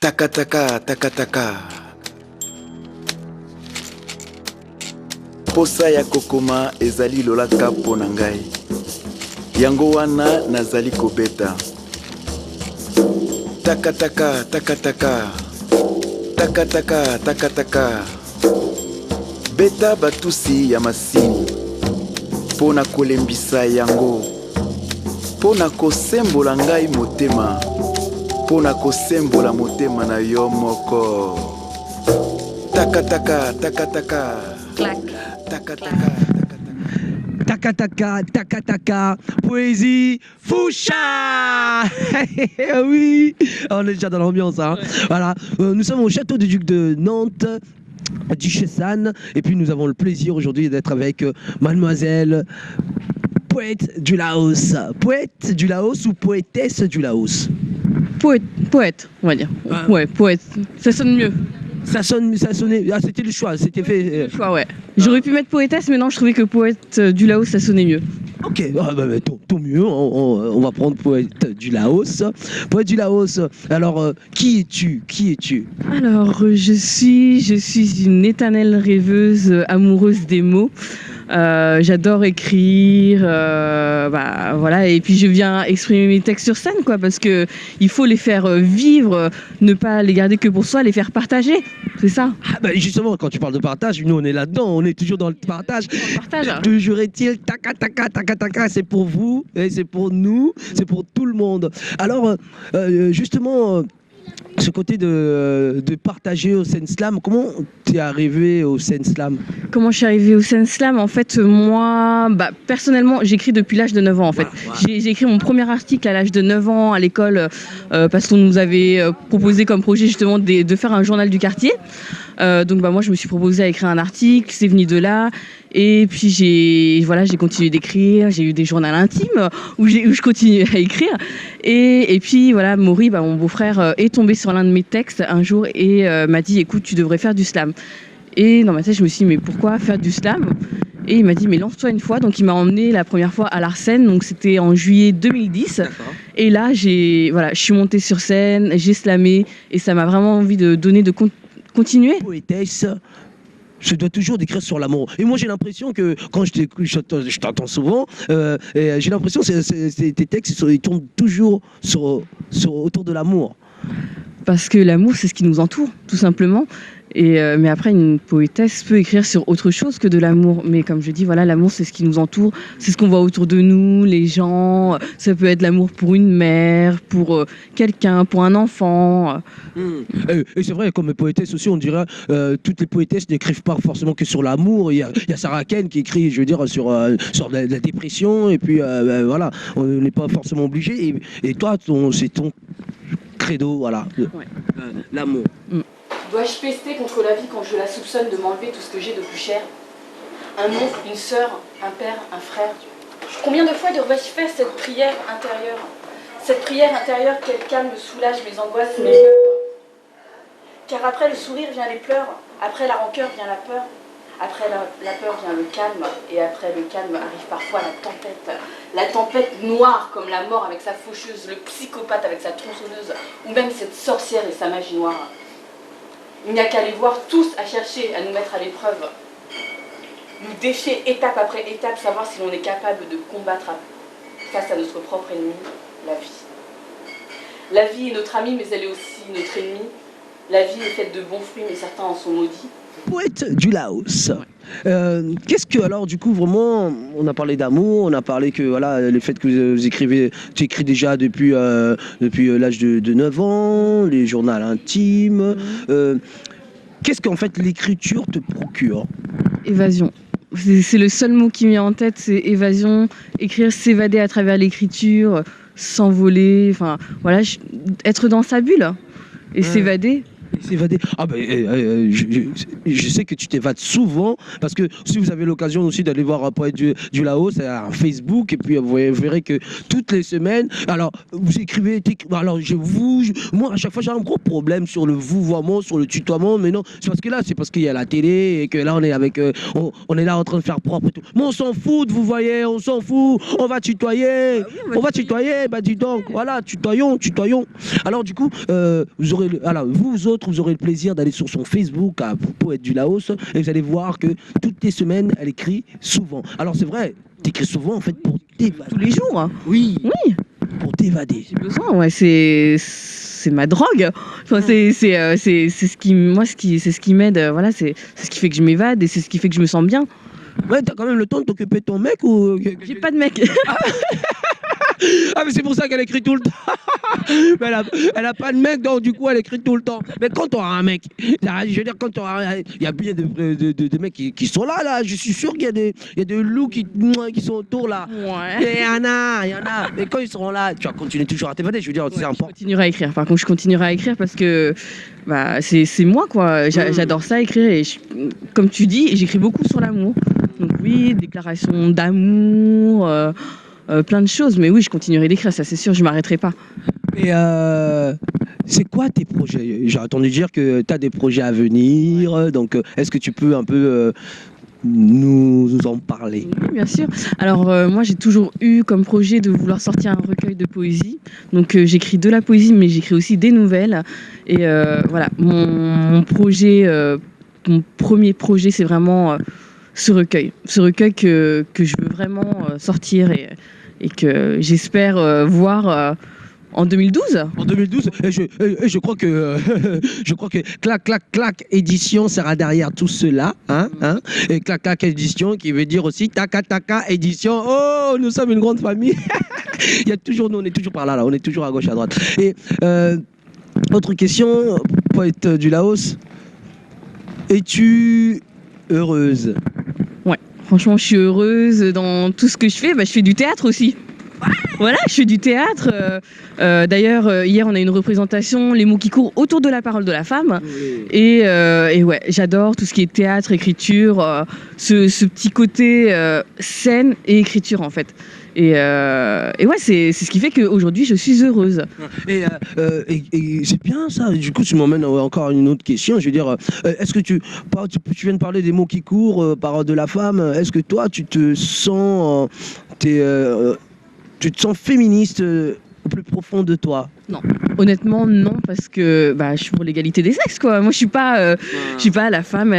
Taka taka taka taka. Posa ya kokoma ezali lolaka mpo na ngai. Yango wana nazali kobeta. Taka taka taka taka. Taka taka taka taka. Beta batusi ya masini. Mpo na kolembisa yango. Mpo na kosembola ngai motema. Mpo na kosembola motema na yo moko. Taka taka taka taka. Clac. Taka taka. Taka taka, taka taka, poésie, Foucha. Oui, on est déjà dans l'ambiance. Hein. Voilà, nous sommes au château du Duc de Nantes, Duchesse Anne, et puis nous avons le plaisir aujourd'hui d'être avec mademoiselle poète du Laos. Poète du Laos ou poétesse du Laos? Poète, on va dire. Ouais, poète. Ça sonne mieux. Ça sonnait. Ah, c'était le choix, c'était fait. Le choix, ouais. J'aurais pu mettre poétesse, mais non, je trouvais que poète du Laos, ça sonnait mieux. Ok, tant mieux, on va prendre poète du Laos. Poète du Laos, alors qui es-tu? Alors, je suis une éternelle rêveuse, amoureuse des mots. J'adore écrire, voilà, et puis je viens exprimer mes textes sur scène, quoi, parce que il faut les faire vivre, ne pas les garder que pour soi, les faire partager, c'est ça. Ah bah justement, quand tu parles de partage, nous on est là-dedans, on est toujours dans le partage. Toujours est-il, taka taka taka taka, c'est pour vous, et c'est pour nous, c'est pour tout le monde. Alors, justement. Ce côté de partager au Sen Slam, comment tu es arrivé au Sen Slam? Comment je suis arrivée au Sen Slam? En fait, moi, personnellement, j'écris depuis l'âge de 9 ans. En fait. J'ai écrit mon premier article à l'âge de 9 ans à l'école parce qu'on nous avait proposé comme projet justement de faire un journal du quartier. Donc moi, je me suis proposée à écrire un article, c'est venu de là. Et puis j'ai continué d'écrire, j'ai eu des journaux intimes où je continuais à écrire. Et puis voilà, Maury, mon beau-frère, est tombé sur l'un de mes textes un jour et m'a dit écoute, tu devrais faire du slam. Et dans ma tête, je me suis dit mais pourquoi faire du slam? Et il m'a dit mais lance-toi une fois. Donc il m'a emmené la première fois à l'Arsène, donc c'était en juillet 2010. D'accord. Et là je suis montée sur scène, j'ai slamé et ça m'a vraiment envie de donner de continuer. Poétesse. Je dois toujours décrire sur l'amour. Et moi, j'ai l'impression que quand je t'entends souvent, j'ai l'impression que tes textes ils tournent toujours autour de l'amour. Parce que l'amour, c'est ce qui nous entoure, tout simplement. Mais après, une poétesse peut écrire sur autre chose que de l'amour. Mais comme je dis, voilà, l'amour, c'est ce qui nous entoure, c'est ce qu'on voit autour de nous, les gens. Ça peut être l'amour pour une mère, pour quelqu'un, pour un enfant. Et c'est vrai, comme poétesse aussi, on dirait toutes les poétesses n'écrivent pas forcément que sur l'amour. Il y a Sarah Ken qui écrit, je veux dire, sur la dépression. Et puis voilà, on n'est pas forcément obligé. Et toi, c'est ton credo, voilà, ouais. L'amour. Dois-je pester contre la vie quand je la soupçonne de m'enlever tout ce que j'ai de plus cher? Un oncle, une sœur, un père, un frère. Combien de fois devrais-je faire cette prière intérieure? Cette prière intérieure, quel calme soulage mes angoisses, mes peurs. Car après le sourire vient les pleurs, après la rancœur vient la peur, après la peur vient le calme, et après le calme arrive parfois la tempête. La tempête noire comme la mort avec sa faucheuse, le psychopathe avec sa tronçonneuse, ou même cette sorcière et sa magie noire. Il n'y a qu'à les voir tous à chercher à nous mettre à l'épreuve, nous défier étape après étape, savoir si l'on est capable de combattre face à notre propre ennemi, la vie. La vie est notre amie, mais elle est aussi notre ennemie. La vie est faite de bons fruits, mais certains en sont maudits. Poète du Laos. Qu'est-ce que alors du coup vraiment, on a parlé d'amour, on a parlé que voilà le fait que tu écris déjà depuis l'âge de 9 ans, les journaux intimes. Qu'est-ce qu'en fait l'écriture te procure? Évasion. C'est le seul mot qui me vient en tête, c'est évasion, écrire, s'évader à travers l'écriture, s'envoler, enfin voilà, être dans sa bulle et s'évader. S'évader. Ah ben, je sais que tu t'évades souvent parce que si vous avez l'occasion aussi d'aller voir un poète du Laos, c'est un Facebook et puis vous verrez que toutes les semaines, alors vous écrivez, alors moi à chaque fois j'ai un gros problème sur le vouvoiement, sur le tutoiement, mais non, c'est parce qu'il y a la télé et que là on est avec, on est là en train de faire propre et tout. Mais on s'en fout de vous voyez, on s'en fout, on va tutoyer, on va tutoyer, bah dis donc, voilà, tutoyons. Alors du coup, vous autres, vous aurez le plaisir d'aller sur son Facebook à Poète du Laos et vous allez voir que toutes les semaines, elle écrit souvent. Alors c'est vrai, t'écris souvent en fait pour t'évader. Tous les jours. Oui. Oui. Pour t'évader. J'ai besoin, ouais, c'est ma drogue. Enfin, c'est ce qui m'aide. Voilà, c'est ce qui fait que je m'évade et c'est ce qui fait que je me sens bien. Ouais, t'as quand même le temps de t'occuper de ton mec ou... J'ai pas de mec. Ah mais c'est pour ça qu'elle écrit tout le temps. Mais elle a pas de mec, donc du coup elle écrit tout le temps. Mais quand tu auras un mec, je veux dire quand tu auras, il y a bien de mecs qui sont là, je suis sûr qu'il y a des loups qui sont autour là. Ouais. Et il y en a. Mais quand ils seront là, tu vas continuer toujours à t'évader, je veux dire, c'est important. Je continuerai à écrire. Par contre, je continuerai à écrire parce que bah, c'est moi quoi. J'adore ça écrire et comme tu dis, j'écris beaucoup sur l'amour. Donc oui, déclaration d'amour. Plein de choses, mais oui, je continuerai d'écrire, ça c'est sûr, je m'arrêterai pas. Et c'est quoi tes projets? J'ai entendu dire que tu as des projets à venir, donc est-ce que tu peux un peu nous en parler? Oui, bien sûr. Alors moi j'ai toujours eu comme projet de vouloir sortir un recueil de poésie, donc j'écris de la poésie, mais j'écris aussi des nouvelles. Et voilà, mon projet, mon premier projet, c'est vraiment ce recueil que je veux vraiment sortir et que j'espère voir en 2012. En 2012, et je crois que je crois que clac édition sera derrière tout cela, hein. Et clac édition qui veut dire aussi taka édition. Oh, nous sommes une grande famille. Il y a toujours, nous on est toujours par là, on est toujours à gauche à droite. Et autre question, poète du Laos, es-tu heureuse? Ouais, franchement, je suis heureuse dans tout ce que je fais. Bah, je fais du théâtre aussi. Voilà, je fais du théâtre. D'ailleurs, hier, on a une représentation, les mots qui courent autour de la parole de la femme. Oui. Et ouais, j'adore tout ce qui est théâtre, écriture, ce petit côté scène et écriture, en fait. Et ouais, c'est ce qui fait qu'aujourd'hui, je suis heureuse. Et c'est bien ça. Du coup, tu m'emmènes encore à une autre question. Je veux dire, est-ce que tu viens de parler des mots qui courent, parole de la femme. Est-ce que toi, tu te sens... tu te sens féministe au plus profond de toi? Non, honnêtement non, parce que bah, je suis pour l'égalité des sexes quoi. Moi je suis pas la femme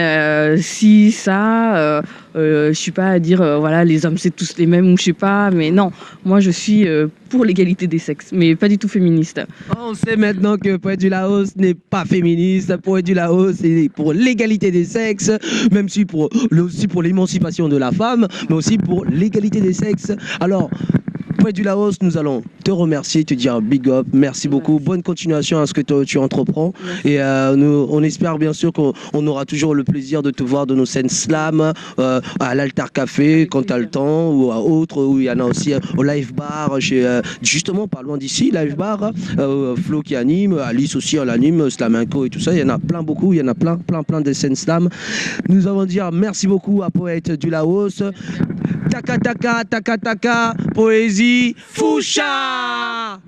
si ça, je suis pas à dire voilà les hommes c'est tous les mêmes ou je sais pas, mais non, moi je suis pour l'égalité des sexes, mais pas du tout féministe. On sait maintenant que Poète du Laos n'est pas féministe. Poète du Laos c'est pour l'égalité des sexes, même si aussi pour l'émancipation de la femme, mais aussi pour l'égalité des sexes. Alors Poète du Laos, nous allons te remercier, te dire big up, merci beaucoup, bonne continuation à ce que tu entreprends. Et on espère bien sûr qu'on aura toujours le plaisir de te voir de nos scènes slam, à l'Alter Café quand tu as le temps, ou à autres, où il y en a aussi au Live Bar, justement pas loin d'ici, Live Bar, Flo qui anime, Alice aussi elle anime, Slamenco et tout ça, il y en a plein de scènes slam. Nous allons dire merci beaucoup à Poète du Laos. Taka, poésie, Foucha!